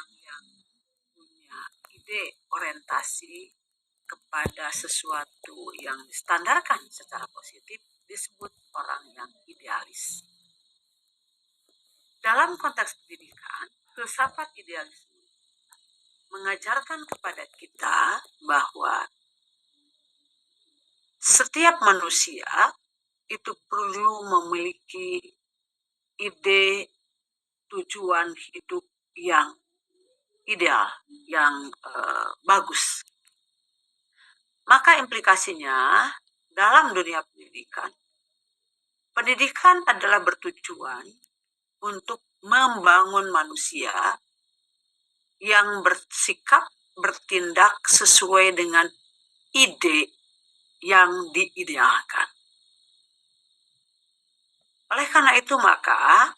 orang yang punya ide orientasi kepada sesuatu yang distandarkan secara positif disebut orang yang idealis. Dalam konteks pendidikan, filsafat idealisme mengajarkan kepada kita bahwa setiap manusia itu perlu memiliki ide tujuan hidup yang ideal, yang bagus. Maka implikasinya dalam dunia pendidikan adalah bertujuan untuk membangun manusia yang bersikap, bertindak sesuai dengan ide yang diidealkan. Oleh karena itu maka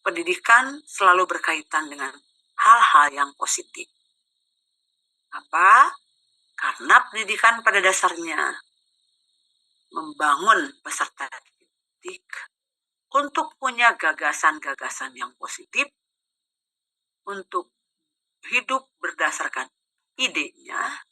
pendidikan selalu berkaitan dengan hal-hal yang positif. Apa? Karena pendidikan pada dasarnya membangun peserta didik untuk punya gagasan-gagasan yang positif, untuk hidup berdasarkan idenya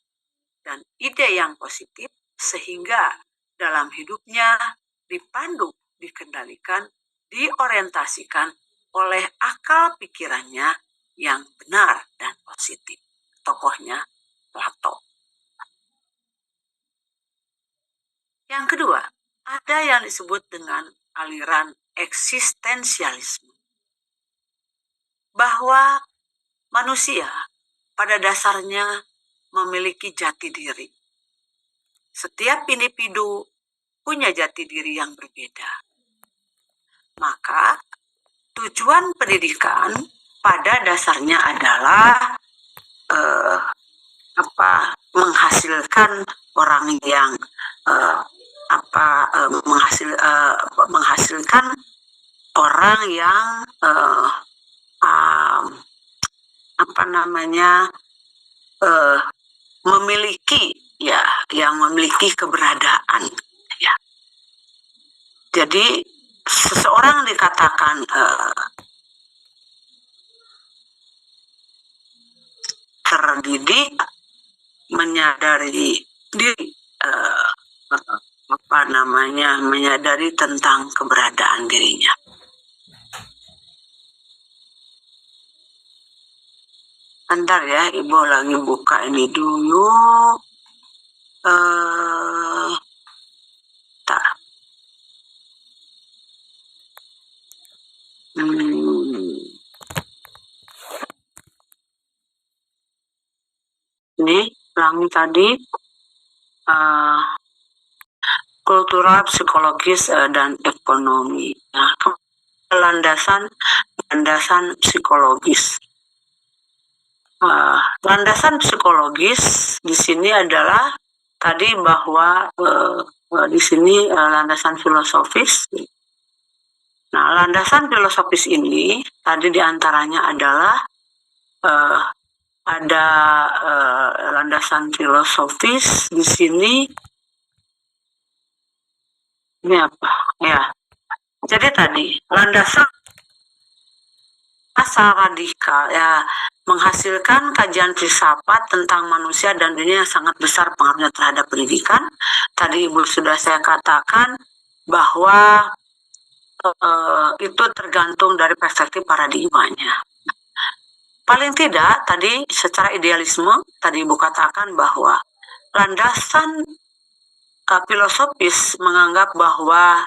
dan ide yang positif, sehingga dalam hidupnya dipandu, dikendalikan, diorientasikan oleh akal pikirannya yang benar dan positif. Tokohnya Plato. Yang kedua, ada yang disebut dengan aliran eksistensialisme. Bahwa manusia pada dasarnya memiliki jati diri. Setiap individu punya jati diri yang berbeda. Maka tujuan pendidikan pada dasarnya adalah menghasilkan orang yang menghasilkan orang yang memiliki yang memiliki keberadaan ya. Jadi seseorang dikatakan terdidik, menyadari diri, menyadari tentang keberadaan dirinya. Bentar ya, Ibu lagi buka ini dulu. Ini ulangi tadi kultural, psikologis, dan ekonomi. Nah, landasan psikologis. Landasan psikologis di sini adalah tadi bahwa di sini landasan filosofis. Nah, landasan filosofis ini tadi diantaranya adalah ada landasan filosofis di sini. Ini apa? Ya. Jadi tadi landasan asal radikal ya, menghasilkan kajian filsafat tentang manusia dan dunia yang sangat besar pengaruhnya terhadap pendidikan. Tadi Ibu sudah saya katakan bahwa itu tergantung dari perspektif paradigmanya. Paling tidak tadi secara idealisme tadi Ibu katakan bahwa landasan filosofis menganggap bahwa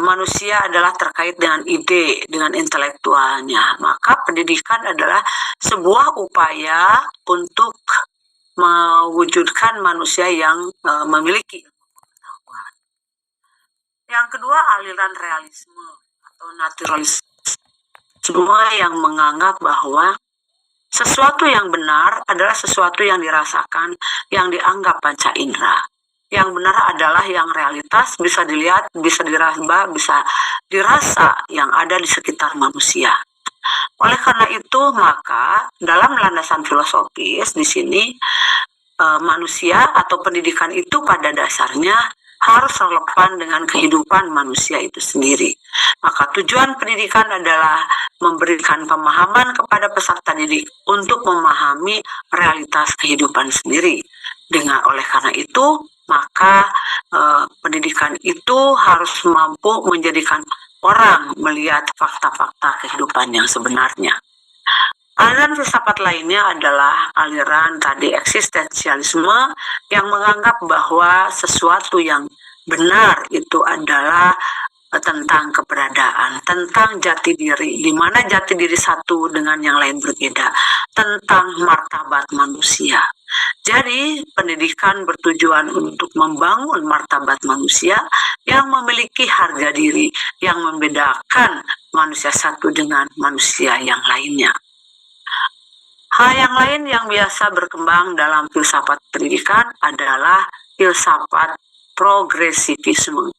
manusia adalah terkait dengan ide, dengan intelektualnya. Maka pendidikan adalah sebuah upaya untuk mewujudkan manusia yang memiliki pengetahuan. Yang kedua, aliran realisme atau naturalisme. Semua yang menganggap bahwa sesuatu yang benar adalah sesuatu yang dirasakan, yang dianggap panca indera. Yang benar adalah yang realitas, bisa dilihat, bisa diraba, bisa dirasa yang ada di sekitar manusia. Oleh karena itu, maka dalam landasan filosofis di sini manusia atau pendidikan itu pada dasarnya harus relevan dengan kehidupan manusia itu sendiri. Maka tujuan pendidikan adalah memberikan pemahaman kepada peserta didik untuk memahami realitas kehidupan sendiri. Oleh karena itu, maka pendidikan itu harus mampu menjadikan orang melihat fakta-fakta kehidupan yang sebenarnya. Aliran filsafat lainnya adalah aliran tadi eksistensialisme yang menganggap bahwa sesuatu yang benar itu adalah tentang keberadaan, tentang jati diri, di mana jati diri satu dengan yang lain berbeda, tentang martabat manusia. Jadi, pendidikan bertujuan untuk membangun martabat manusia yang memiliki harga diri yang membedakan manusia satu dengan manusia yang lainnya. Hal yang lain yang biasa berkembang dalam filsafat pendidikan adalah filsafat progresivisme.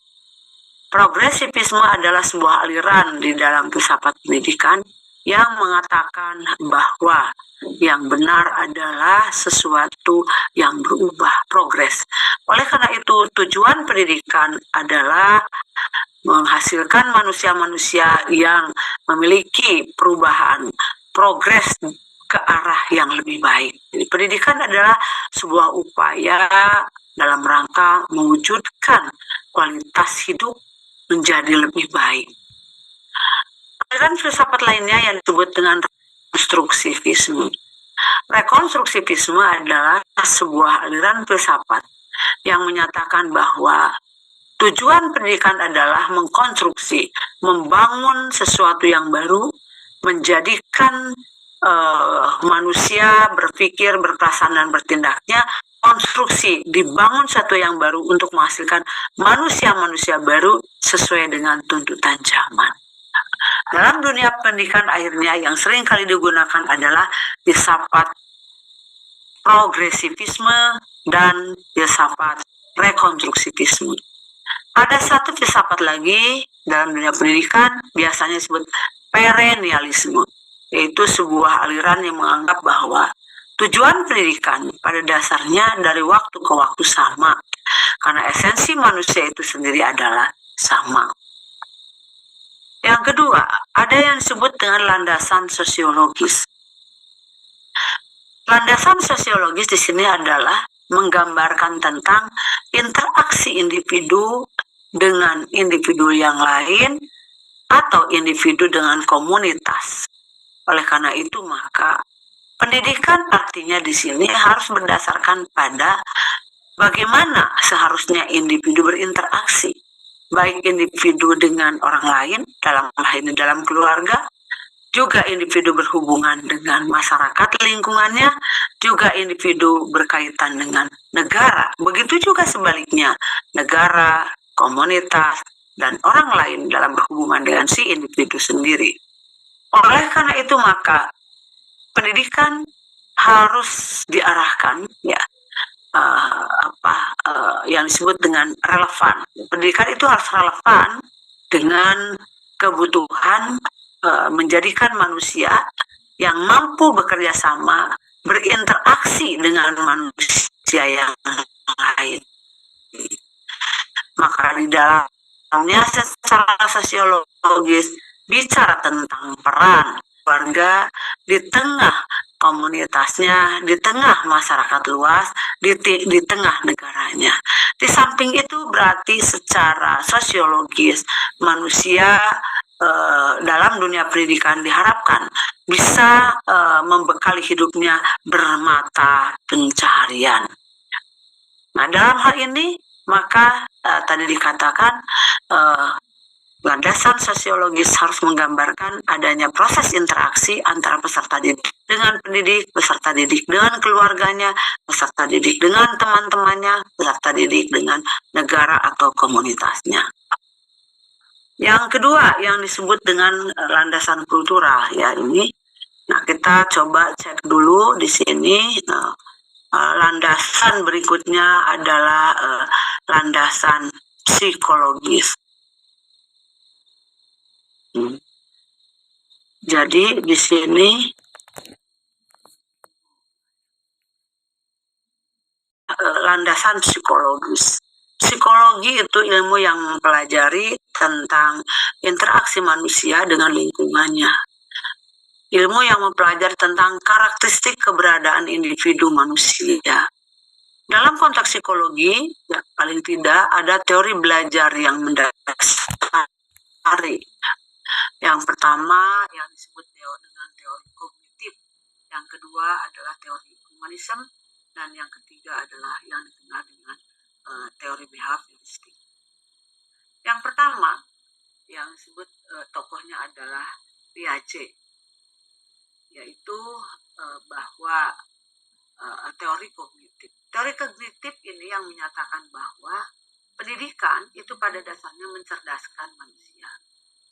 Progresivisme adalah sebuah aliran di dalam filsafat pendidikan yang mengatakan bahwa yang benar adalah sesuatu yang berubah, progres. Oleh karena itu, tujuan pendidikan adalah menghasilkan manusia-manusia yang memiliki perubahan, progres ke arah yang lebih baik. Jadi, pendidikan adalah sebuah upaya dalam rangka mewujudkan kualitas hidup menjadi lebih baik. Aliran filsafat lainnya yang disebut dengan rekonstruksivisme. Rekonstruksivisme adalah sebuah aliran filsafat yang menyatakan bahwa tujuan pendidikan adalah mengkonstruksi, membangun sesuatu yang baru, menjadikan manusia berpikir, berperasaan, dan bertindaknya konstruksi, dibangun satu yang baru untuk menghasilkan manusia-manusia baru sesuai dengan tuntutan zaman. Dalam dunia pendidikan akhirnya yang sering kali digunakan adalah filsafat progresivisme dan filsafat rekonstruksivisme. Ada satu filsafat lagi dalam dunia pendidikan, biasanya disebut perennialisme, yaitu sebuah aliran yang menganggap bahwa tujuan pendidikan pada dasarnya dari waktu ke waktu sama, karena esensi manusia itu sendiri adalah sama. Yang kedua, ada yang disebut dengan landasan sosiologis. Landasan sosiologis di sini adalah menggambarkan tentang interaksi individu dengan individu yang lain atau individu dengan komunitas. Oleh karena itu, maka pendidikan artinya di sini harus berdasarkan pada bagaimana seharusnya individu berinteraksi, baik individu dengan orang lain, dalam hal ini dalam keluarga, juga individu berhubungan dengan masyarakat lingkungannya, juga individu berkaitan dengan negara. Begitu juga sebaliknya, negara, komunitas, dan orang lain dalam berhubungan dengan si individu sendiri. Oleh karena itu, maka pendidikan harus diarahkan yang disebut dengan relevan. Pendidikan itu harus relevan dengan kebutuhan menjadikan manusia yang mampu bekerja sama, berinteraksi dengan manusia yang lain. Maka di dalamnya secara sosiologis bicara tentang peran keluarga di tengah komunitasnya, di tengah masyarakat luas, di tengah negaranya. Di samping itu berarti secara sosiologis manusia dalam dunia pendidikan diharapkan bisa membekali hidupnya bermata pencaharian. Nah, dalam hal ini maka tadi dikatakan landasan sosiologis harus menggambarkan adanya proses interaksi antara peserta didik dengan pendidik, peserta didik dengan keluarganya, peserta didik dengan teman-temannya, peserta didik dengan negara atau komunitasnya. Yang kedua yang disebut dengan landasan kultural ya ini. Nah, kita coba cek dulu di sini. Landasan berikutnya adalah landasan psikologis. Jadi di sini landasan psikologis. Psikologi itu ilmu yang mempelajari tentang interaksi manusia dengan lingkungannya. Ilmu yang mempelajari tentang karakteristik keberadaan individu manusia. Dalam konteks psikologi, ya, paling tidak ada teori belajar yang mendasari. Yang pertama yang disebut dengan teori kognitif, yang kedua adalah teori humanisme, dan yang ketiga adalah yang dikenal dengan teori behavioristik. Yang pertama yang disebut tokohnya adalah Piaget, yaitu bahwa teori kognitif. Teori kognitif ini yang menyatakan bahwa pendidikan itu pada dasarnya mencerdaskan manusia,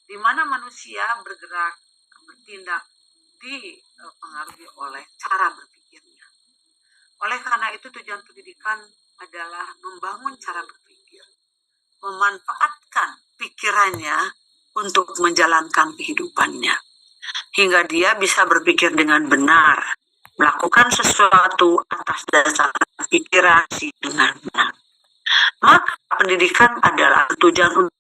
di mana manusia bergerak, bertindak dipengaruhi oleh cara berpikirnya. Oleh karena itu tujuan pendidikan adalah membangun cara berpikir, memanfaatkan pikirannya untuk menjalankan kehidupannya, hingga dia bisa berpikir dengan benar, melakukan sesuatu atas dasar pikiran dengan benar. Maka pendidikan adalah tujuan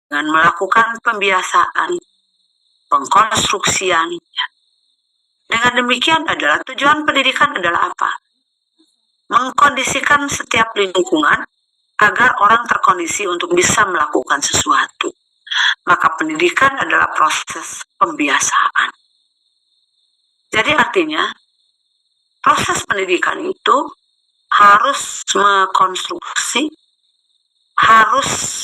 dengan melakukan pembiasaan, pengkonstruksian. Dengan demikian adalah tujuan pendidikan adalah apa? Mengkondisikan setiap lingkungan agar orang terkondisi untuk bisa melakukan sesuatu. Maka pendidikan adalah proses pembiasaan. Jadi artinya proses pendidikan itu harus mengkonstruksi, harus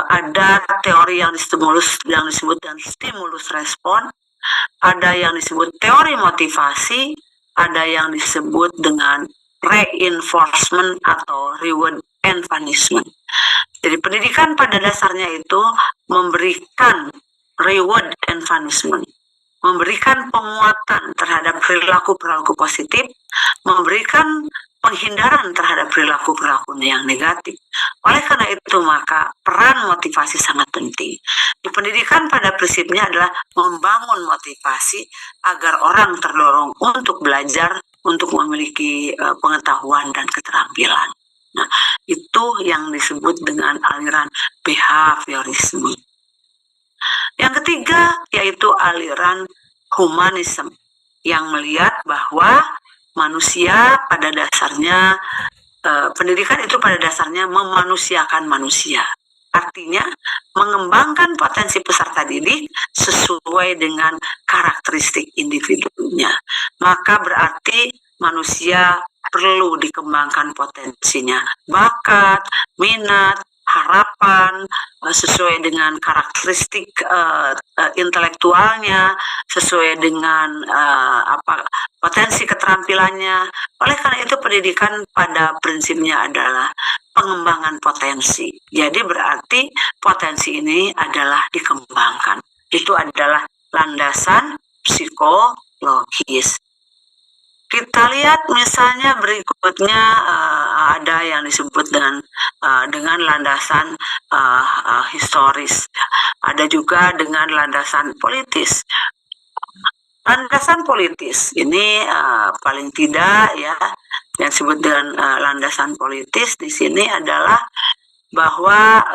ada teori yang disebut dengan stimulus respon, ada yang disebut teori motivasi, ada yang disebut dengan reinforcement atau reward and punishment. Jadi pendidikan pada dasarnya itu memberikan reward and punishment, memberikan penguatan terhadap perilaku-perilaku positif, memberikan penghindaran terhadap perilaku-perilaku yang negatif. Oleh karena itu maka peran motivasi sangat penting. Di pendidikan pada prinsipnya adalah membangun motivasi agar orang terdorong untuk belajar, untuk memiliki pengetahuan dan keterampilan. Nah, itu yang disebut dengan aliran behaviorisme. Yang ketiga yaitu aliran humanisme yang melihat bahwa manusia pada dasarnya, pendidikan itu pada dasarnya memanusiakan manusia. Artinya mengembangkan potensi peserta didik sesuai dengan karakteristik individunya. Maka berarti manusia perlu dikembangkan potensinya, bakat, minat, harapan, sesuai dengan karakteristik intelektualnya, sesuai dengan potensi keterampilannya. Oleh karena itu pendidikan pada prinsipnya adalah pengembangan potensi. Jadi berarti potensi ini adalah dikembangkan. Itu adalah landasan psikologis. Kita lihat misalnya berikutnya ada yang disebut dengan landasan historis. Ada juga dengan landasan politis. Landasan politis ini paling tidak ya yang disebut dengan landasan politis di sini adalah bahwa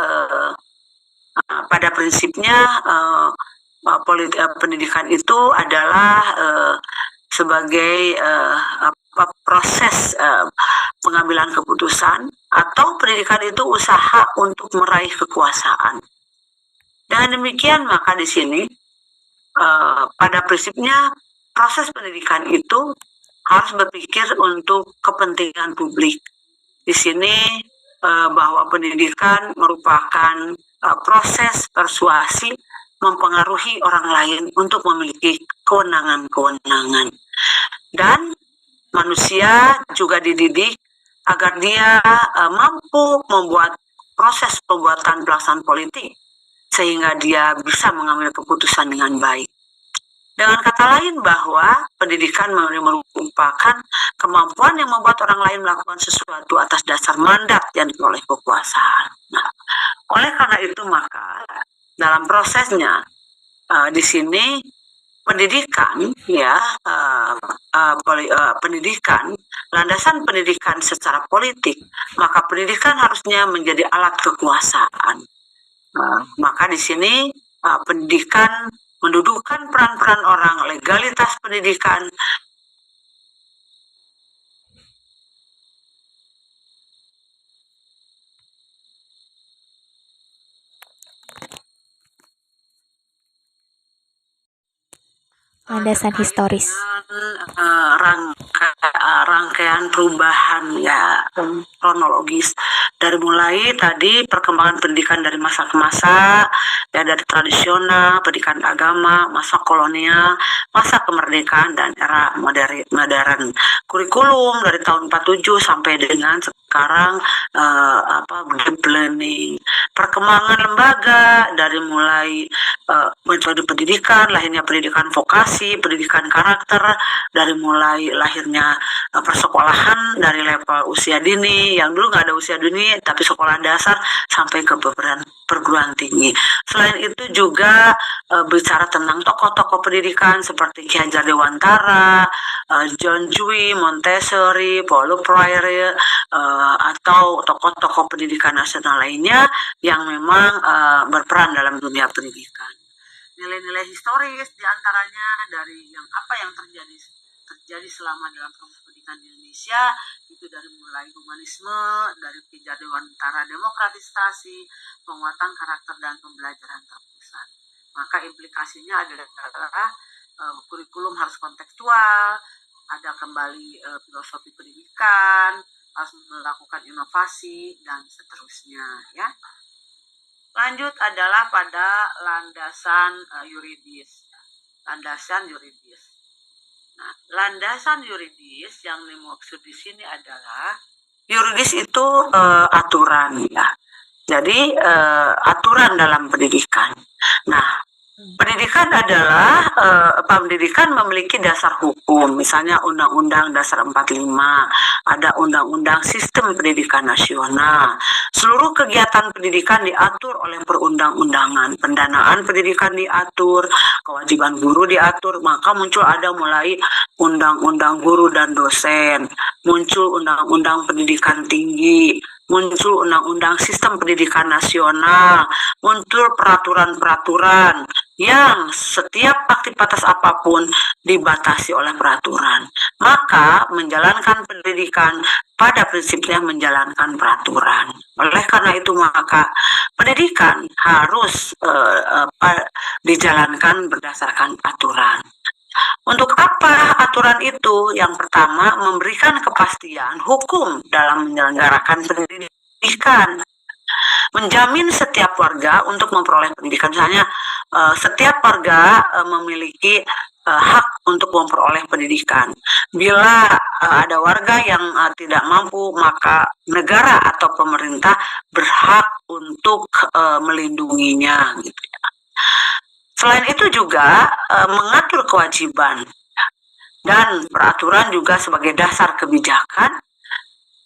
pada prinsipnya pendidikan itu adalah sebagai proses pengambilan keputusan, atau pendidikan itu usaha untuk meraih kekuasaan. Dengan demikian maka di sini pada prinsipnya proses pendidikan itu harus berpikir untuk kepentingan publik. Di sini bahwa pendidikan merupakan proses persuasi mempengaruhi orang lain untuk memiliki kewenangan-kewenangan. Dan manusia juga dididik agar dia mampu membuat proses pembuatan pelaksanaan politik sehingga dia bisa mengambil keputusan dengan baik. Dengan kata lain bahwa pendidikan merupakan kemampuan yang membuat orang lain melakukan sesuatu atas dasar mandat yang diperoleh kekuasaan. Nah, oleh karena itu maka dalam prosesnya di sini pendidikan pendidikan, landasan pendidikan secara politik, maka pendidikan harusnya menjadi alat kekuasaan. Maka di sini pendidikan mendudukkan peran-peran orang, legalitas pendidikan landasan historis, rangkaian perubahan ya kronologis dari mulai tadi perkembangan pendidikan dari masa ke masa, ya dari tradisional, pendidikan agama, masa kolonial, masa kemerdekaan dan era modern. Kurikulum dari tahun 47 sampai dengan sekarang deep learning, perkembangan lembaga dari mulai metode pendidikan, lahirnya pendidikan vokasi, pendidikan karakter, dari mulai lahirnya persekolahan dari level usia dini, yang dulu nggak ada usia dini, tapi sekolah dasar sampai ke perguruan tinggi. Selain itu juga bicara tentang tokoh-tokoh pendidikan seperti Ki Hajar Dewantara, John Dewey, Montessori, Paulo Freire, atau tokoh-tokoh pendidikan nasional lainnya yang memang berperan dalam dunia pendidikan. Nilai-nilai historis diantaranya dari yang terjadi selama dalam proses pendidikan di Indonesia, itu dari mulai humanisme, dari Ki Hajar Dewantara, demokratisasi, penguatan karakter dan pembelajaran terpusat. Maka implikasinya adalah kurikulum harus kontekstual, ada kembali filosofi pendidikan, harus melakukan inovasi dan seterusnya ya. Lanjut adalah pada landasan yuridis. Landasan yuridis. Nah, landasan yuridis yang dimaksud di sini adalah yuridis itu aturan ya. Jadi aturan dalam pendidikan. Nah, pendidikan adalah pendidikan memiliki dasar hukum, misalnya Undang-Undang Dasar 45, ada Undang-Undang Sistem Pendidikan Nasional. Seluruh kegiatan pendidikan diatur oleh perundang-undangan, pendanaan pendidikan diatur, kewajiban guru diatur, maka muncul ada mulai Undang-Undang Guru dan Dosen, muncul Undang-Undang Pendidikan Tinggi, muncul Undang-Undang Sistem Pendidikan Nasional, muncul peraturan-peraturan yang setiap aktivitas apapun dibatasi oleh peraturan. Maka menjalankan pendidikan pada prinsipnya menjalankan peraturan. Oleh karena itu maka pendidikan harus dijalankan berdasarkan aturan. Untuk apa aturan itu? Yang pertama, memberikan kepastian hukum dalam menyelenggarakan pendidikan, menjamin setiap warga untuk memperoleh pendidikan. Misalnya setiap warga memiliki hak untuk memperoleh pendidikan. Bila ada warga yang tidak mampu, maka negara atau pemerintah berhak untuk melindunginya gitu ya. Selain itu juga mengatur kewajiban dan peraturan juga sebagai dasar kebijakan.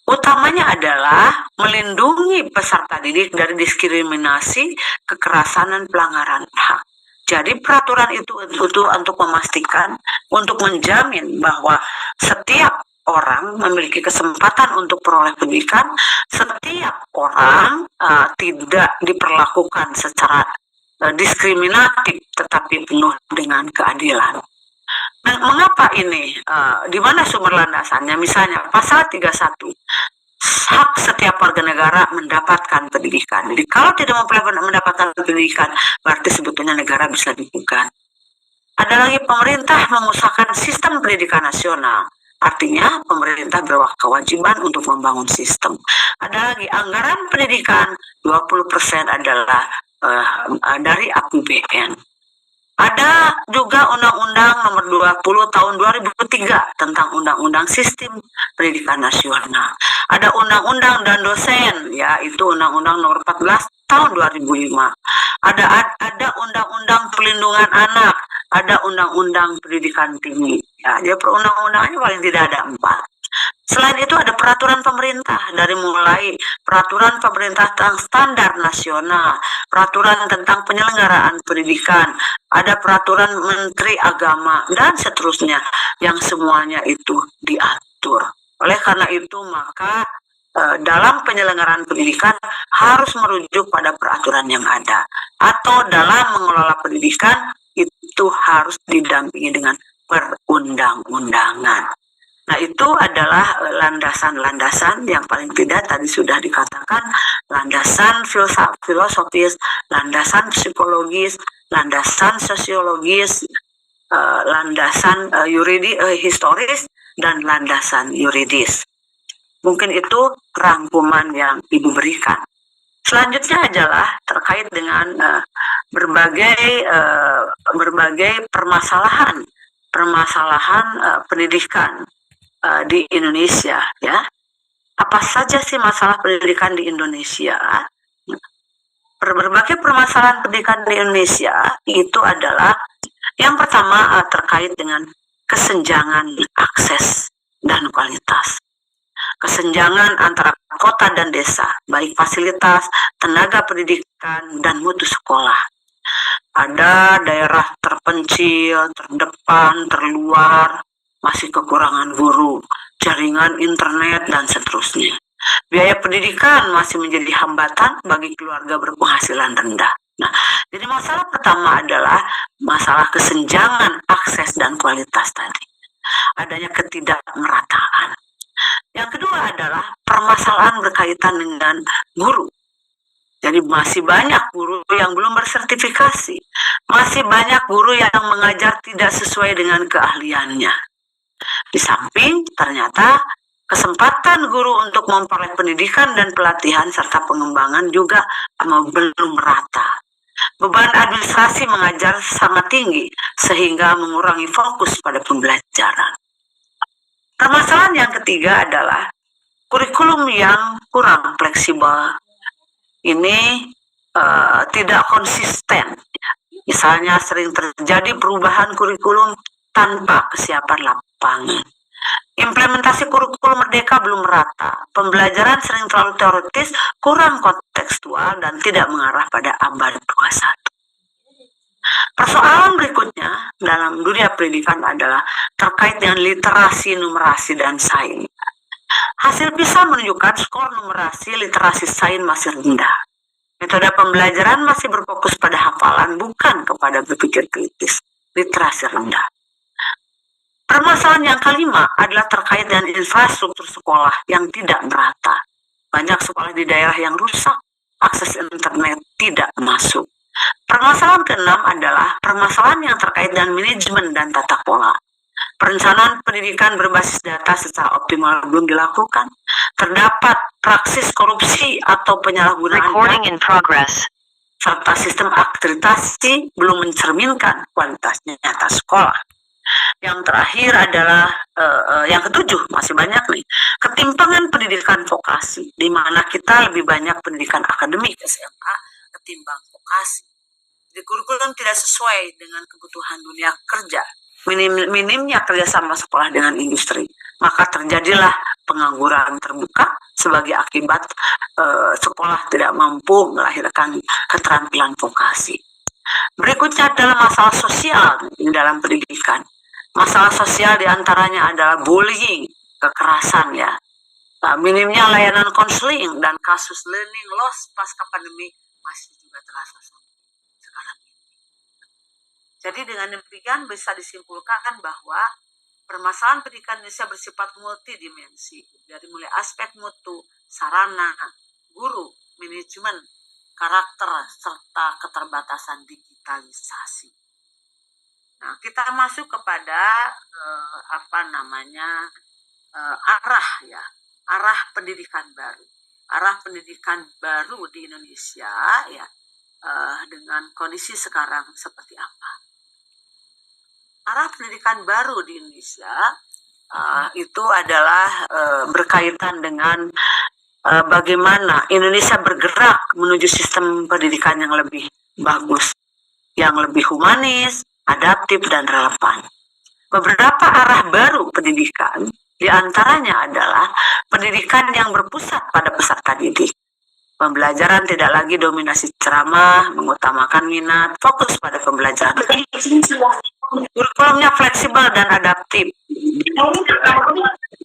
Utamanya adalah melindungi peserta didik dari diskriminasi, kekerasan, dan pelanggaran hak. Jadi peraturan itu untuk memastikan, untuk menjamin bahwa setiap orang memiliki kesempatan untuk peroleh pendidikan, setiap orang tidak diperlakukan secara diskriminatif, tetapi penuh dengan keadilan. Nah, mengapa ini? Di mana sumber landasannya? Misalnya pasal 31, hak setiap warga negara mendapatkan pendidikan. Jadi kalau tidak mendapatkan pendidikan, berarti sebetulnya negara bisa digugat. Ada lagi pemerintah mengusahakan sistem pendidikan nasional. Artinya pemerintah berkewajiban untuk membangun sistem. Ada lagi anggaran pendidikan 20% adalah dari APBN. Ada juga Undang-Undang Nomor 20 Tahun 2003 tentang Undang-Undang Sistem Pendidikan Nasional. Ada Undang-Undang dan Dosen, ya, itu Undang-Undang Nomor 14 Tahun 2005. Ada Undang-Undang Perlindungan Anak, ada Undang-Undang Pendidikan Tinggi. Ya, jadi perundang-undangannya paling tidak ada 4. Selain itu ada peraturan pemerintah, dari mulai peraturan pemerintah tentang standar nasional, peraturan tentang penyelenggaraan pendidikan, ada peraturan Menteri Agama, dan seterusnya, yang semuanya itu diatur. Oleh karena itu, maka dalam penyelenggaraan pendidikan harus merujuk pada peraturan yang ada, atau dalam mengelola pendidikan itu harus didampingi dengan perundang-undangan. Nah, itu adalah landasan-landasan yang paling tidak tadi sudah dikatakan, landasan filosofis, landasan psikologis, landasan sosiologis, landasan historis, dan landasan yuridis. Mungkin itu rangkuman yang Ibu berikan. Selanjutnya adalah terkait dengan berbagai permasalahan pendidikan di Indonesia, ya. Apa saja sih masalah pendidikan di Indonesia? Berbagai permasalahan pendidikan di Indonesia itu adalah yang pertama terkait dengan kesenjangan akses dan kualitas. Kesenjangan antara kota dan desa, baik fasilitas, tenaga pendidikan, dan mutu sekolah. Ada daerah terpencil, terdepan, terluar, masih kekurangan guru, jaringan internet, dan seterusnya. Biaya pendidikan masih menjadi hambatan bagi keluarga berpenghasilan rendah. Nah, jadi masalah pertama adalah masalah kesenjangan akses dan kualitas tadi. Adanya ketidakmerataan. Yang kedua adalah permasalahan berkaitan dengan guru. Jadi masih banyak guru yang belum bersertifikasi. Masih banyak guru yang mengajar tidak sesuai dengan keahliannya. Di samping ternyata kesempatan guru untuk memperoleh pendidikan dan pelatihan serta pengembangan juga belum merata. Beban administrasi mengajar sangat tinggi sehingga mengurangi fokus pada pembelajaran. Permasalahan yang ketiga adalah kurikulum yang kurang fleksibel. Ini tidak konsisten. Misalnya sering terjadi perubahan kurikulum tanpa kesiapan lapangan. Implementasi kurikulum merdeka belum merata. Pembelajaran sering terlalu teoritis, kurang kontekstual, dan tidak mengarah pada abad 21. Persoalan berikutnya dalam dunia pendidikan adalah terkait dengan literasi, numerasi, dan sains. Hasil PISA menunjukkan skor numerasi, literasi, sains masih rendah. Metode pembelajaran masih berfokus pada hafalan, bukan kepada berpikir kritis. Literasi rendah. Permasalahan yang kelima adalah terkait dengan infrastruktur sekolah yang tidak merata. Banyak sekolah di daerah yang rusak, akses internet tidak masuk. Permasalahan keenam adalah permasalahan yang terkait dengan manajemen dan tata kelola. Perencanaan pendidikan berbasis data secara optimal belum dilakukan. Terdapat praksis korupsi atau penyalahgunaan data, serta sistem akreditasi belum mencerminkan kualitas nyata sekolah. Yang terakhir adalah yang ketujuh, masih banyak nih, ketimpangan pendidikan vokasi, di mana kita lebih banyak pendidikan akademik SMA ketimbang vokasi. Di kurikulum tidak sesuai dengan kebutuhan dunia kerja, minimnya kerjasama sekolah dengan industri, maka terjadilah pengangguran terbuka sebagai akibat sekolah tidak mampu melahirkan keterampilan vokasi. Berikutnya adalah masalah sosial di dalam pendidikan. Masalah sosial diantaranya adalah bullying, kekerasan, ya, minimnya layanan konseling, dan kasus learning loss pasca pandemi masih juga terasa sekarang ini. Jadi dengan demikian bisa disimpulkan bahwa permasalahan pendidikan Indonesia bersifat multidimensi, dari mulai aspek mutu, sarana, guru, manajemen, karakter, serta keterbatasan digitalisasi. Nah, kita masuk kepada arah pendidikan baru. Arah pendidikan baru di Indonesia, ya, dengan kondisi sekarang seperti apa? arah pendidikan baru di Indonesia itu adalah berkaitan dengan bagaimana Indonesia bergerak menuju sistem pendidikan yang lebih bagus, yang lebih humanis, adaptif, dan relevan. Beberapa arah baru pendidikan, diantaranya adalah pendidikan yang berpusat pada peserta didik. Pembelajaran tidak lagi dominasi ceramah, mengutamakan minat, fokus pada pembelajaran. Kurikulumnya fleksibel dan adaptif.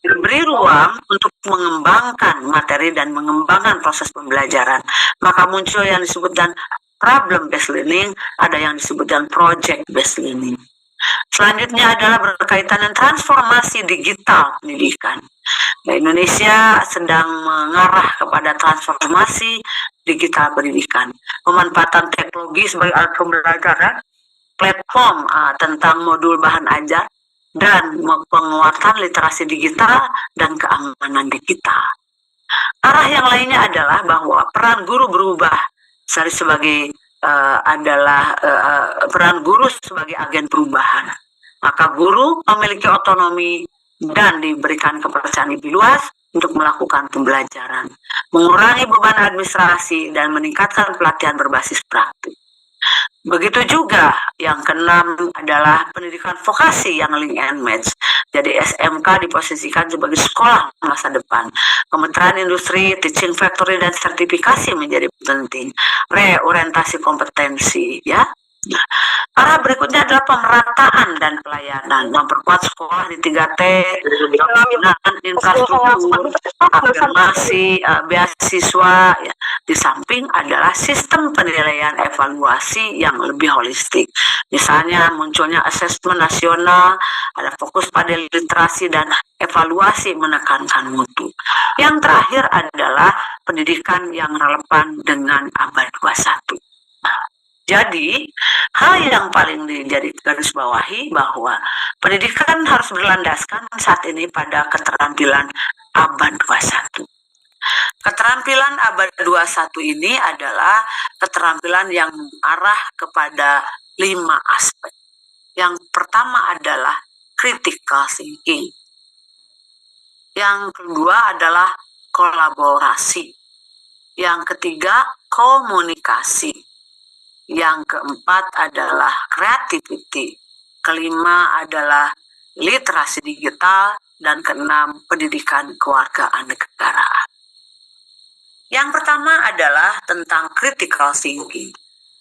Beri ruang untuk mengembangkan materi dan mengembangkan proses pembelajaran. Maka muncul yang disebut dengan problem based learning, ada yang disebut dengan project based learning. Selanjutnya adalah berkaitan dengan transformasi digital pendidikan. Indonesia sedang mengarah kepada transformasi digital pendidikan. Pemanfaatan teknologi sebagai alat pembelajaran, platform tentang modul bahan ajar, dan penguatan literasi digital dan keamanan digital. Arah yang lainnya adalah bahwa peran guru berubah sebagai peran guru sebagai agen perubahan. Maka guru memiliki otonomi dan diberikan kepercayaan lebih luas untuk melakukan pembelajaran, mengurangi beban administrasi, dan meningkatkan pelatihan berbasis praktik. Begitu juga yang keenam adalah pendidikan vokasi yang link and match. Jadi SMK diposisikan sebagai sekolah masa depan. Kementerian Industri, Teaching Factory, dan sertifikasi menjadi penting. Reorientasi kompetensi, ya. Arah berikutnya adalah pemerataan dan pelayanan, memperkuat sekolah di 3T, penggunaan infrastruktur, afirmasi, beasiswa, ya. Di samping adalah sistem penilaian evaluasi yang lebih holistik. Misalnya munculnya asesmen nasional, ada fokus pada literasi dan evaluasi menekankan mutu. Yang terakhir adalah pendidikan yang relevan dengan abad 21. Jadi, hal yang paling dijadi garis bawahi bahwa pendidikan harus berlandaskan saat ini pada keterampilan abad 21. Keterampilan abad 21 ini adalah keterampilan yang mengarah kepada 5 aspek. Yang pertama adalah critical thinking. Yang kedua adalah kolaborasi. Yang ketiga, komunikasi. Yang keempat adalah creativity. Kelima adalah literasi digital. Dan keenam, pendidikan kewarganegaraan. Yang pertama adalah tentang critical thinking.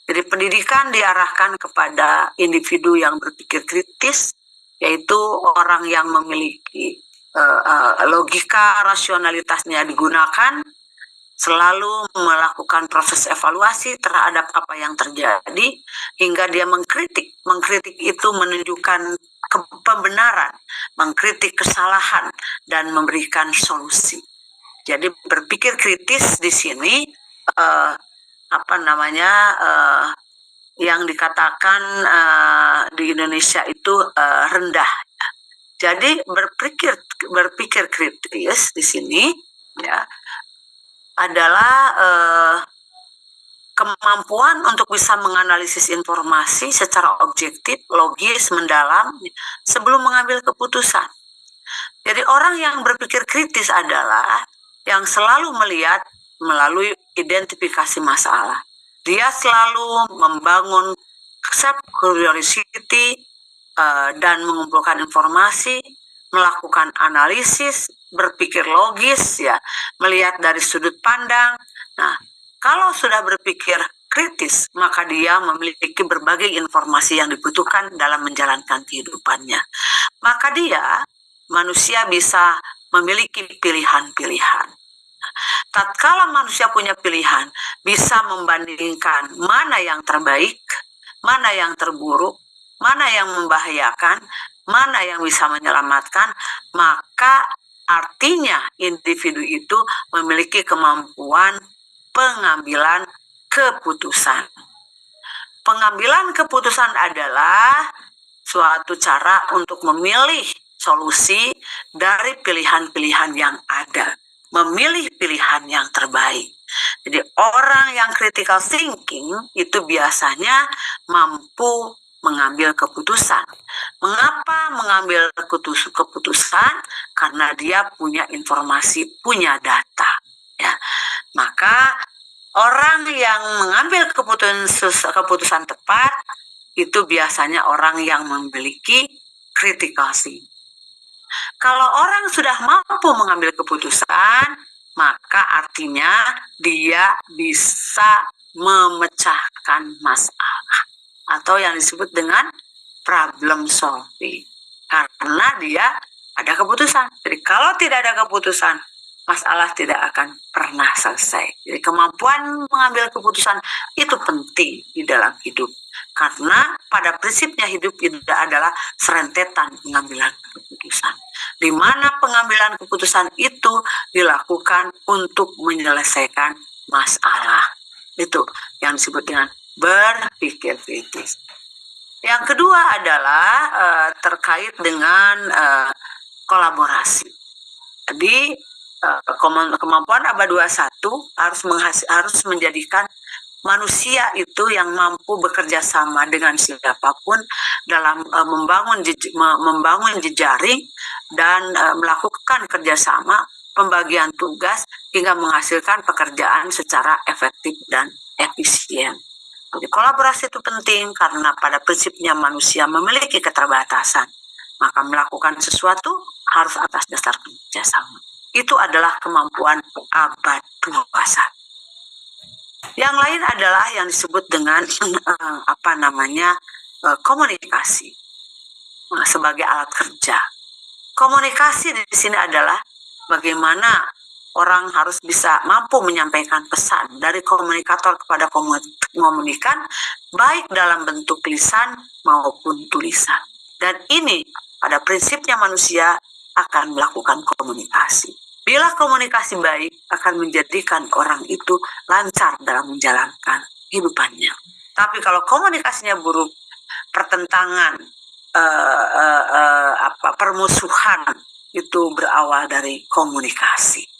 Jadi pendidikan diarahkan kepada individu yang berpikir kritis, yaitu orang yang memiliki logika rasionalitasnya digunakan, selalu melakukan proses evaluasi terhadap apa yang terjadi, hingga dia mengkritik. Mengkritik itu menunjukkan pembenaran, mengkritik kesalahan, dan memberikan solusi. Jadi berpikir kritis di sini yang dikatakan di Indonesia itu rendah. Jadi berpikir kritis di sini, ya, adalah kemampuan untuk bisa menganalisis informasi secara objektif, logis, mendalam sebelum mengambil keputusan. Jadi orang yang berpikir kritis adalah yang selalu melihat melalui identifikasi masalah. Dia selalu membangun self curiosity dan mengumpulkan informasi, melakukan analisis, berpikir logis, ya, melihat dari sudut pandang. Nah, kalau sudah berpikir kritis, maka dia memiliki berbagai informasi yang dibutuhkan dalam menjalankan kehidupannya. Maka manusia bisa memiliki pilihan-pilihan. Tatkala manusia punya pilihan, bisa membandingkan mana yang terbaik, mana yang terburuk, mana yang membahayakan, mana yang bisa menyelamatkan, maka artinya individu itu memiliki kemampuan pengambilan keputusan. Pengambilan keputusan adalah suatu cara untuk memilih solusi dari pilihan-pilihan yang ada, memilih pilihan yang terbaik. Jadi orang yang critical thinking itu biasanya mampu mengambil keputusan, Mengapa mengambil keputusan? Karena dia punya informasi, punya data. Ya. Maka orang yang mengambil keputusan tepat itu biasanya orang yang memiliki critical thinking. Kalau orang sudah mampu mengambil keputusan, maka artinya dia bisa memecahkan masalah atau yang disebut dengan problem solving, karena dia ada keputusan. Jadi kalau tidak ada keputusan, masalah tidak akan pernah selesai. Jadi kemampuan mengambil keputusan itu penting di dalam hidup, karena pada prinsipnya hidup itu adalah serentetan pengambilan keputusan, di mana pengambilan keputusan itu dilakukan untuk menyelesaikan masalah. Itu yang disebut dengan berpikir kritis. Yang kedua adalah terkait dengan kolaborasi. Jadi kemampuan ABA 21 harus menjadikan manusia itu yang mampu bekerja sama dengan siapapun dalam membangun jejaring dan melakukan kerjasama, pembagian tugas hingga menghasilkan pekerjaan secara efektif dan efisien. Jadi kolaborasi itu penting karena pada prinsipnya manusia memiliki keterbatasan. Maka melakukan sesuatu harus atas dasar kerjasama. Itu adalah kemampuan abad 21. Yang lain adalah yang disebut dengan komunikasi sebagai alat kerja. Komunikasi di sini adalah bagaimana orang harus bisa mampu menyampaikan pesan dari komunikator kepada komunikan, baik dalam bentuk lisan maupun tulisan. Dan ini pada prinsipnya manusia akan melakukan komunikasi. Bila komunikasi baik akan menjadikan orang itu lancar dalam menjalankan hidupannya. Tapi kalau komunikasinya buruk, pertentangan, permusuhan itu berawal dari komunikasi.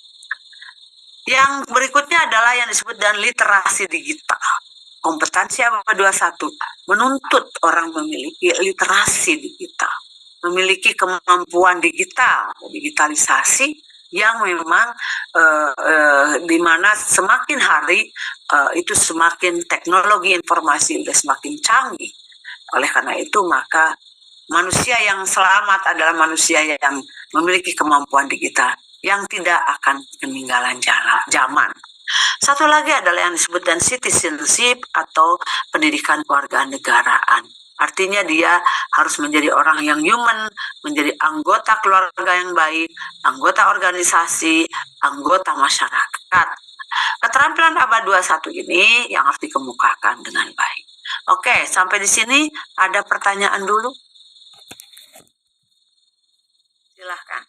Yang berikutnya adalah yang disebut dengan literasi digital. Kompetensi ABA 21 menuntut orang memiliki literasi digital, memiliki kemampuan digitalisasi yang memang di mana semakin hari itu semakin teknologi informasi sudah semakin canggih. Oleh karena itu maka manusia yang selamat adalah manusia yang memiliki kemampuan digital yang tidak akan ketinggalan zaman. Satu lagi adalah yang disebut dengan citizenship atau pendidikan kewarganegaraan. Artinya dia harus menjadi orang yang human, menjadi anggota keluarga yang baik, anggota organisasi, anggota masyarakat. Keterampilan ABA 21 ini yang harus dikemukakan dengan baik. Oke, sampai di sini ada pertanyaan dulu? Silahkan.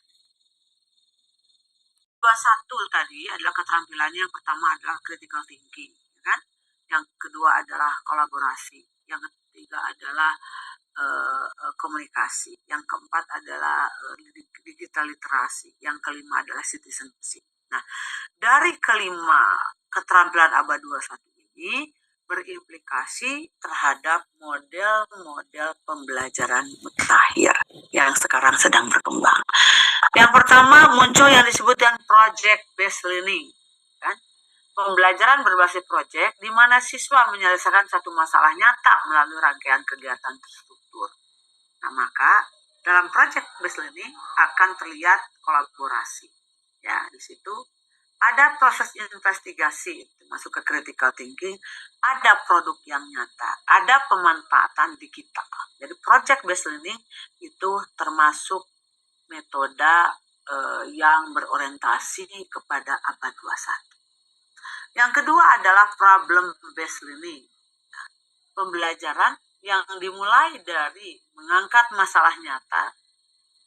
21 tadi adalah keterampilannya, yang pertama adalah critical thinking, kan? Yang kedua adalah kolaborasi, yang ketiga adalah komunikasi, yang keempat adalah digital literasi, yang kelima adalah citizenship. Nah, dari kelima keterampilan ABA 21 ini berimplikasi terhadap model-model pembelajaran mutakhir yang sekarang sedang berkembang. Yang pertama muncul yang disebut dengan project based learning, kan? Pembelajaran berbasis project di mana siswa menyelesaikan satu masalah nyata melalui rangkaian kegiatan terstruktur. Nah, maka dalam project based learning akan terlihat kolaborasi. Ya, di situ ada proses investigasi, masuk ke critical thinking, ada produk yang nyata, ada pemanfaatan digital. Jadi project based learning itu termasuk metode yang berorientasi kepada ABA 21. Yang kedua adalah problem based learning. Pembelajaran yang dimulai dari mengangkat masalah nyata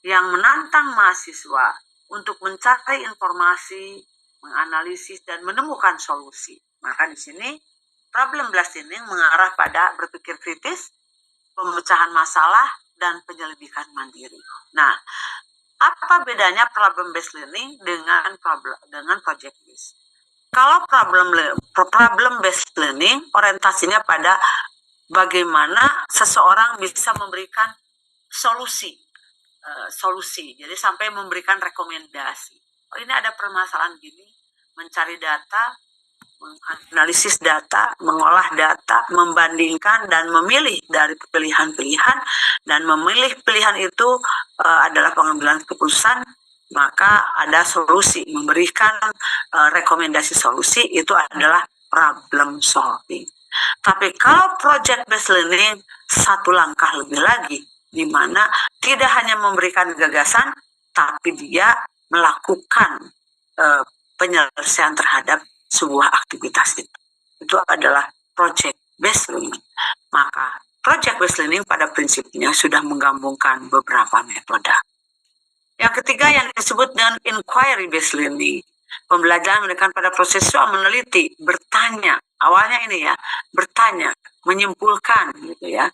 yang menantang mahasiswa untuk mencari informasi, menganalisis dan menemukan solusi. Maka di sini problem based learning mengarah pada berpikir kritis, pemecahan masalah dan penyelidikan mandiri. Nah, apa bedanya problem based learning dengan project based? Kalau problem based learning orientasinya pada bagaimana seseorang bisa memberikan solusi. Jadi sampai memberikan rekomendasi. Oh, ini ada permasalahan gini, mencari data, menganalisis data, mengolah data, membandingkan dan memilih dari pilihan-pilihan, dan memilih pilihan itu adalah pengambilan keputusan. Maka ada solusi, memberikan rekomendasi solusi, itu adalah problem solving. Tapi kalau project based learning satu langkah lebih lagi, di mana tidak hanya memberikan gagasan, tapi dia melakukan penyelesaian terhadap sebuah aktivitas itu. Itu adalah project based learning. Maka project based learning pada prinsipnya sudah menggabungkan beberapa metode. Yang ketiga yang disebut dengan inquiry based learning. Pembelajaran menekan pada proses soal meneliti, bertanya. Awalnya ini ya, bertanya, menyimpulkan gitu ya.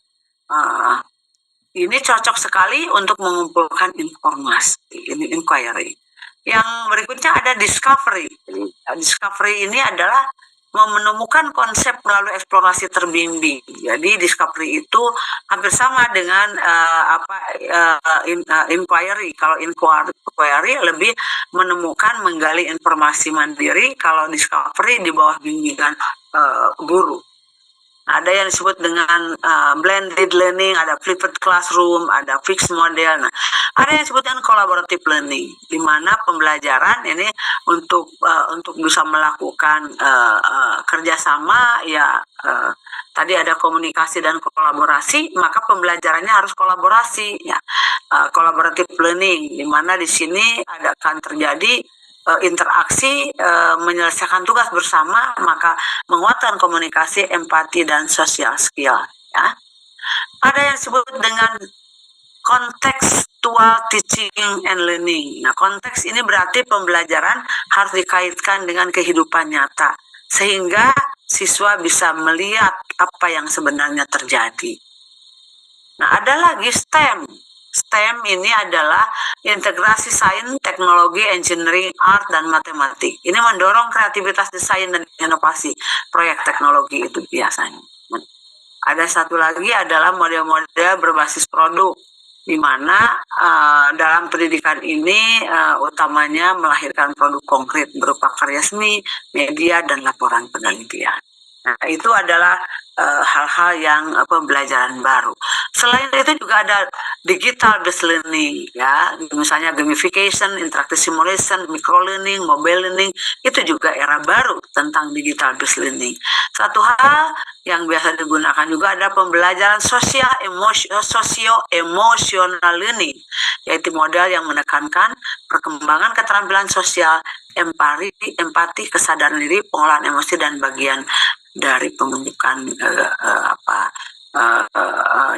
Ini cocok sekali untuk mengumpulkan informasi, ini inquiry. Yang berikutnya ada discovery. Discovery ini adalah menemukan konsep melalui eksplorasi terbimbing. Jadi discovery itu hampir sama dengan inquiry. Kalau inquiry lebih menemukan, menggali informasi mandiri. Kalau discovery di bawah bimbingan guru. Ada yang disebut dengan blended learning, ada flipped classroom, ada fixed model. Nah, ada yang disebut dengan collaborative learning, di mana pembelajaran ini untuk bisa melakukan kerjasama, ya tadi ada komunikasi dan kolaborasi, maka pembelajarannya harus kolaborasi. Ya, collaborative learning, di mana di sini akan terjadi interaksi, menyelesaikan tugas bersama, maka menguatkan komunikasi, empati, dan social skill. Ya. Ada yang disebut dengan contextual teaching and learning. Nah, konteks ini berarti pembelajaran harus dikaitkan dengan kehidupan nyata, sehingga siswa bisa melihat apa yang sebenarnya terjadi. Nah, ada lagi STEM. STEM ini adalah integrasi sains, teknologi, engineering, art, dan matematik. Ini mendorong kreativitas desain dan inovasi proyek teknologi itu biasanya. Ada satu lagi adalah model-model berbasis produk, di mana dalam pendidikan ini utamanya melahirkan produk konkret berupa karya seni, media, dan laporan penelitian. Nah, itu adalah hal-hal yang pembelajaran baru. Selain itu juga ada digital based learning, ya, misalnya gamification, interactive simulation, micro learning, mobile learning, itu juga era baru tentang digital based learning. Satu hal yang biasa digunakan juga ada pembelajaran socio-emotional learning, yaitu model yang menekankan perkembangan keterampilan sosial, empati, kesadaran diri, pengolahan emosi, dan bagian dari pembentukan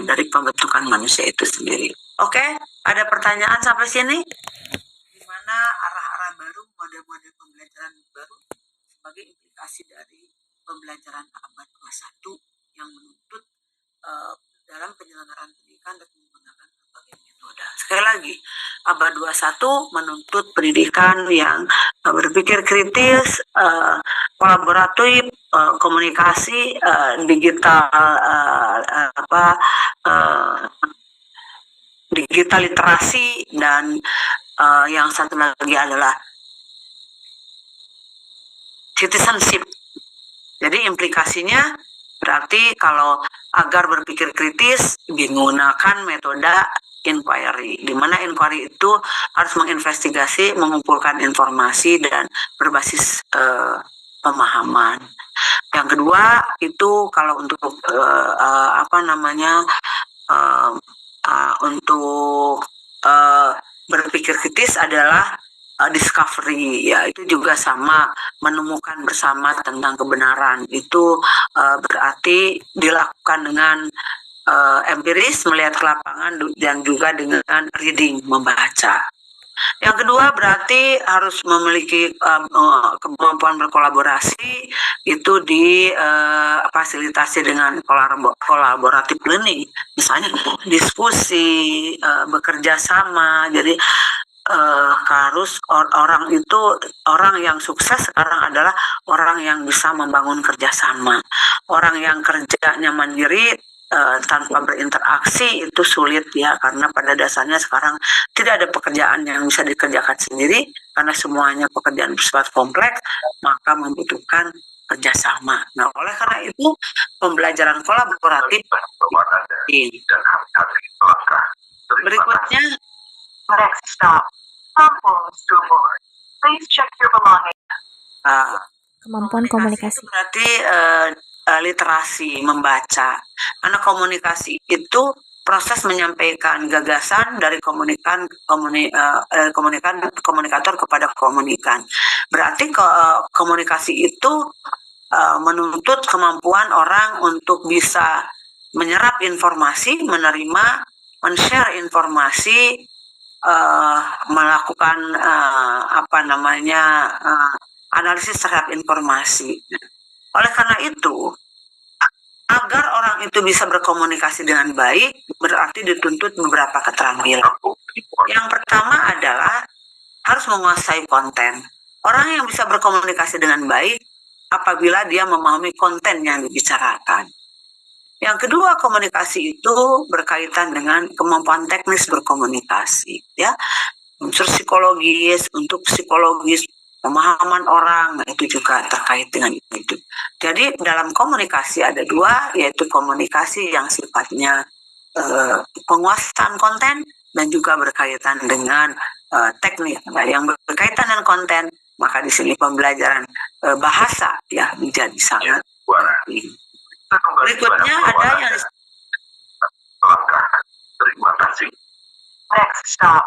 dari pembentukan manusia itu sendiri. Oke, ada pertanyaan sampai sini? Di mana arah-arah baru, model-model pembelajaran baru sebagai implikasi dari pembelajaran abad 21 yang menuntut dalam penyelenggaraan pendidikan dan menggunakan berbagai metode. Sekali lagi, abad 21 menuntut pendidikan yang berpikir kritis, kolaboratif, komunikasi, digital, digital literasi, dan yang satu lagi adalah citizenship. Jadi implikasinya berarti kalau agar berpikir kritis digunakan metode inquiry, di mana inquiry itu harus menginvestigasi, mengumpulkan informasi, dan berbasis pemahaman. Yang kedua itu kalau untuk untuk berpikir kritis adalah discovery, ya, itu juga sama, menemukan bersama tentang kebenaran. Itu berarti dilakukan dengan empiris, melihat ke lapangan, dan juga dengan reading, membaca. Yang kedua berarti harus memiliki kemampuan berkolaborasi, itu difasilitasi dengan collaborative learning, misalnya diskusi, bekerja sama. Jadi harus orang yang sukses sekarang adalah orang yang bisa membangun kerjasama, orang yang kerjanya mandiri tanpa berinteraksi itu sulit ya, karena pada dasarnya sekarang tidak ada pekerjaan yang bisa dikerjakan sendiri karena semuanya pekerjaan bersifat kompleks, maka membutuhkan kerjasama. Nah, oleh karena itu pembelajaran kolaboratif penting. Berikutnya, Next stop, Kampung Sumur. Please check your belongings. Kemampuan komunikasi. itu berarti literasi, membaca. Karena komunikasi itu proses menyampaikan gagasan dari komunikator kepada komunikan. Berarti komunikasi itu menuntut kemampuan orang untuk bisa menyerap informasi, menerima, men-share informasi, melakukan analisis terhadap informasi. Oleh karena itu, agar orang itu bisa berkomunikasi dengan baik, berarti dituntut beberapa keterampilan. Yang pertama adalah harus menguasai konten. Orang yang bisa berkomunikasi dengan baik apabila dia memahami konten yang dibicarakan. Yang kedua, komunikasi itu berkaitan dengan kemampuan teknis berkomunikasi, ya. Unsur psikologis, untuk psikologis, pemahaman orang, itu juga terkait dengan itu. Jadi dalam komunikasi ada dua, yaitu komunikasi yang sifatnya penguasaan konten dan juga berkaitan dengan teknik. Nah, yang berkaitan dengan konten, maka di sini pembelajaran bahasa ya menjadi sangat penting. Berikutnya ada yang Terima kasih. Next stop,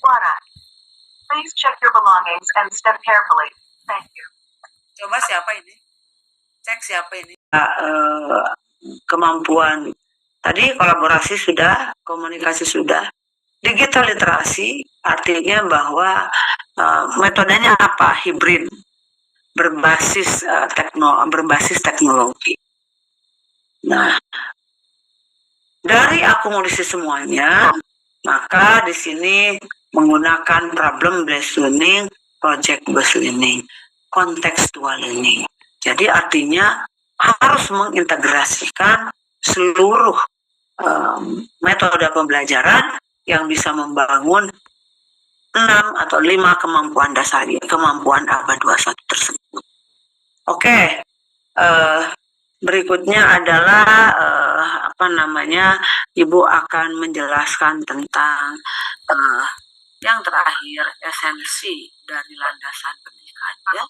Wara. Please check your belongings and step carefully. Thank you. coba siapa ini? Cek siapa ini? Kemampuan tadi kolaborasi sudah, komunikasi sudah, digital literasi artinya bahwa metodenya apa? Hibrid, berbasis teknologi. Nah, dari akumulasi semuanya, maka di sini menggunakan problem based learning, project based learning, contextual learning. Jadi artinya harus mengintegrasikan seluruh metode pembelajaran yang bisa membangun 6 atau 5 kemampuan dasar, kemampuan ABA 21 tersebut. Oke. Berikutnya adalah Ibu akan menjelaskan tentang yang terakhir, esensi dari landasan pendidikan. Ya.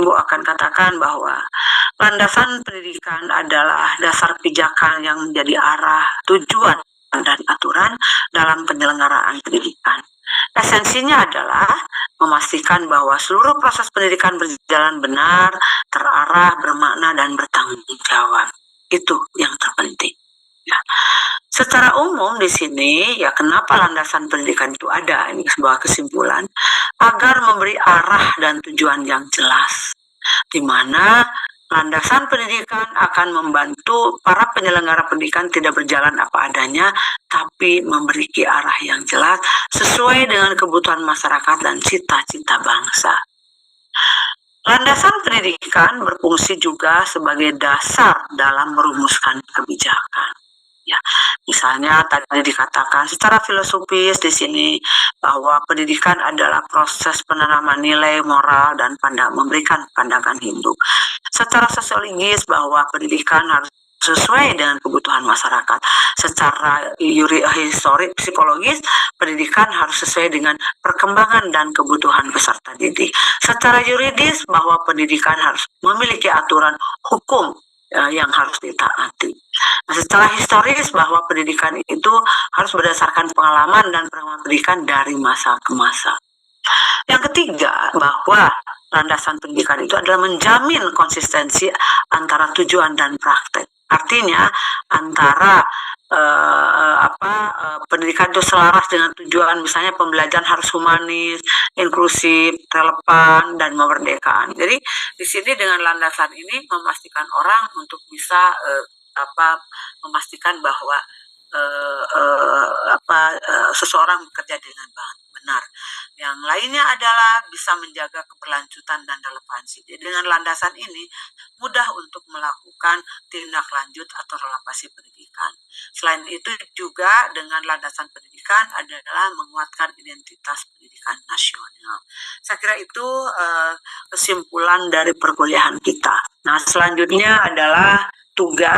Ibu akan katakan bahwa landasan pendidikan adalah dasar pijakan yang menjadi arah, tujuan, dan aturan dalam penyelenggaraan pendidikan. Esensinya adalah memastikan bahwa seluruh proses pendidikan berjalan benar, terarah, bermakna, dan bertanggung jawab. Itu yang terpenting. Ya. Secara umum di sini, ya kenapa landasan pendidikan itu ada, ini sebuah kesimpulan, agar memberi arah dan tujuan yang jelas, di mana landasan pendidikan akan membantu para penyelenggara pendidikan tidak berjalan apa adanya, tapi memiliki arah yang jelas sesuai dengan kebutuhan masyarakat dan cita-cita bangsa. Landasan pendidikan berfungsi juga sebagai dasar dalam merumuskan kebijakan. Ya, misalnya tadi dikatakan secara filosofis di sini bahwa pendidikan adalah proses penanaman nilai moral dan memberikan pandangan hidup. Secara sosiologis bahwa pendidikan harus sesuai dengan kebutuhan masyarakat. Secara historik psikologis, pendidikan harus sesuai dengan perkembangan dan kebutuhan peserta didik. Secara yuridis bahwa pendidikan harus memiliki aturan hukum yang harus ditaati. Nah, secara historis bahwa pendidikan itu harus berdasarkan pengalaman dan pengalaman pendidikan dari masa ke masa. Yang ketiga, bahwa landasan pendidikan itu adalah menjamin konsistensi antara tujuan dan praktek. Artinya antara pendidikan itu selaras dengan tujuan, misalnya pembelajaran harus humanis, inklusif, relevan, dan memerdekakan. Jadi di sini dengan landasan ini memastikan orang untuk bisa memastikan bahwa seseorang bekerja dengan benar. Yang lainnya adalah bisa menjaga keberlanjutan dan relevansi. Jadi dengan landasan ini mudah untuk melakukan tindak lanjut atau relokasi pendidikan. Selain itu juga dengan landasan pendidikan adalah menguatkan identitas pendidikan nasional. Saya kira itu kesimpulan dari perkuliahan kita. Nah, selanjutnya adalah tugas